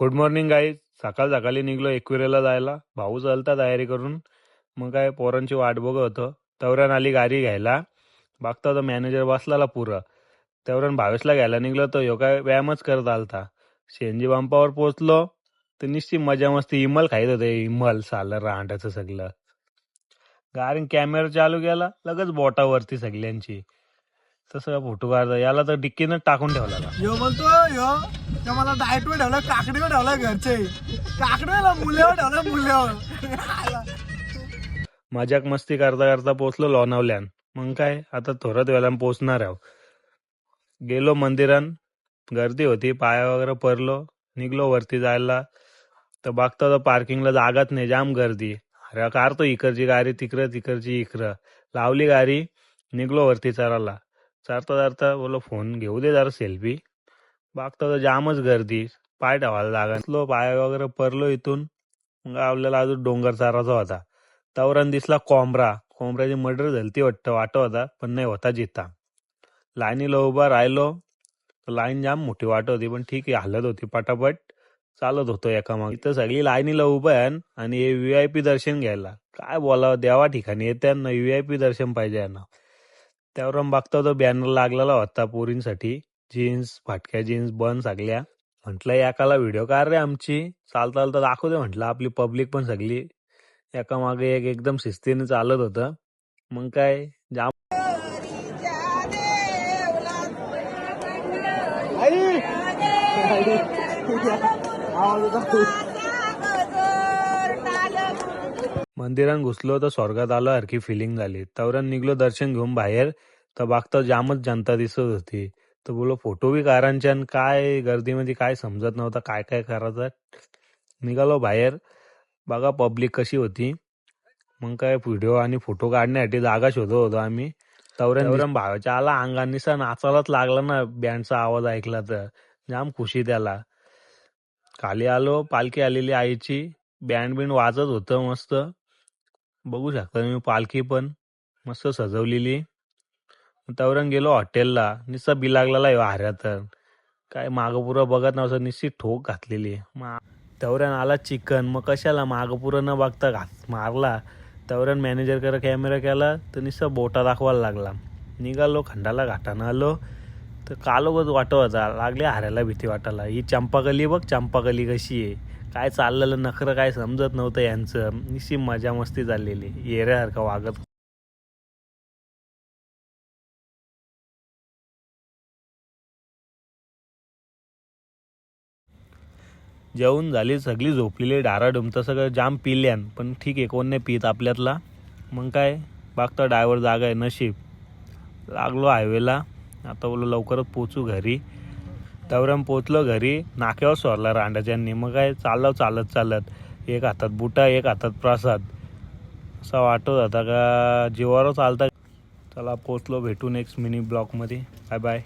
Good morning guys. सकाळ सकाळी निघलो एकविरेला जायला. भाऊ चालता तयारी करून. मग काय पोरांची वाट बघत होतो. तवरण आली गाडी घ्यायला. बघता तो मॅनेजर बसलाला पुरं. तवरण भावेशला घ्यायला निघलो तो ह्यो काय व्यायामच करत आलता. शेंजी पंपावर पोचलो तर निश्चित मजा मस्ती इमल खायत होते. इमल सालं रांडाचं सगळं. गाडी कॅमेरा चालू केला लगेच बोटावरती सगळ्यांची. तसं फोटो काढता याला तर डिक्कीनं टाकून ठेवला. यो बोलतो यो तर मला डाएटवर ठेवलं, काकडीवर ठेवलं, घरचे काकडीला मुल्यावर ठेवलं, मुल्यावर. मजाक मस्ती करता करता पोचलो लोणावल्यान. मग काय आता थोड्याच वेळानं पोचणार आहो. गेलो मंदिरात. गर्दी होती, पाया वगैरे पडलो. निघलो वरती जायला तर बघता तर पार्किंगला जागाच नाही, जाम गर्दी. अरे काढतो इकडची गाडी तिकडं, तिकडची इकडं. लावली गाडी, निघलो वरती चरायला. चरता चरता बोलो फोन घेऊ दे जरा सेल्फी. बघता तर जामच गर्दी, पाय ठेवायला जागा नसलो. पाय वगैरे पडलो इथून. मग आपल्याला अजून डोंगर चारायचा होता. तवरण दिसला कोंबऱ्याची मर्डर झाली वाटत होता, पण नाही होता जिता. लाईनीला उभा राहिलो. लाईन जाम मोठी वाटत होती, पण ठीक आहे, हालत होती पटापट. चालत होतो एका मागे. इथं सगळी लाईनीला उभं आहे आणि हे VIP दर्शन घ्यायला. काय बोलावं, देवा ठिकाणी येते ना VIP दर्शन पाहिजे यांना. त्यावर बघता तो बॅनर लागलेला होता पोरींसाठी. जीन्स, फाटक्या जीन्स बन सगळ्या. म्हटलं एकाला व्हिडिओ काढ रे आमची, चालता चालता दाखवू दे म्हटलं. आपली पब्लिक पण सगळी एका मागे एक एकदम शिस्तीने चालत होतं. मग काय जाम मंदिरात घुसलो तर स्वर्गात आलो सारखी फिलिंग झाली. तवरण निघलो दर्शन घेऊन बाहेर तर बघता जामच जनता दिसत होती. तर बोलो फोटो बी कारांच्या. काय गर्दीमध्ये काय समजत नव्हतं काय काय करायचं. निघालो बाहेर. बघा पब्लिक कशी होती. मग काय व्हिडिओ आणि फोटो काढण्यासाठी जागा शोधत होतो आम्ही. तवरण भावाच्या आला अंगानिसा नाचायलाच लागला ना. बँडचा आवाज ऐकला तर जाम खुशी त्याला. खाली आलो, पालखी आलेली आईची. बँड बिंड वाजत होतं मस्त. बघू शकता तुम्ही पालखी पण मस्त सजवलेली. तवरण गेलो हॉटेलला. निस्सा बी लागलेला हाऱ्यात. काय मागं पुरं बघत नव्हतं, निश्चित ठोक घातलेली. तवरण आला चिकन. मग कशाला मागं पुरं न बघता मारला. तवरण मॅनेजर कर कॅमेरा केला तर निस्सा बोटा दाखवायला लागला. निघालो खंडाला घाटानं आलो तर कालोगच वाटत होता. लागले हाऱ्याला भीती वाटायला. ही चंपाकली बघ, चंपाकली कशी आहे. काय चाललेलं नखरं काय समजत नव्हतं यांचं. निश्चित मजा मस्ती चाललेली. येऱ्यासारखं वागत. जेवून झाली सगळी झोपलेली. डाराडुमतं सगळं जाम पिल्यान, पण ठीक आहे, कोण नाही पित आपल्यातला. मग काय बघता ड्रायव्हर जागा आहे, नशीब. लागलो हायवेला. आता बोलो लवकरच पोचू घरी. तवरण पोचलो घरी. नाक्यावर सोडला रांडाच्यांनी. मग काय चालत एक हातात बुटा, एक हातात प्रसाद. असा वाटत होता का जीवावर चालता. चला पोचलो, भेटू नेक्स्ट मिनी ब्लॉगमध्ये. Bye bye.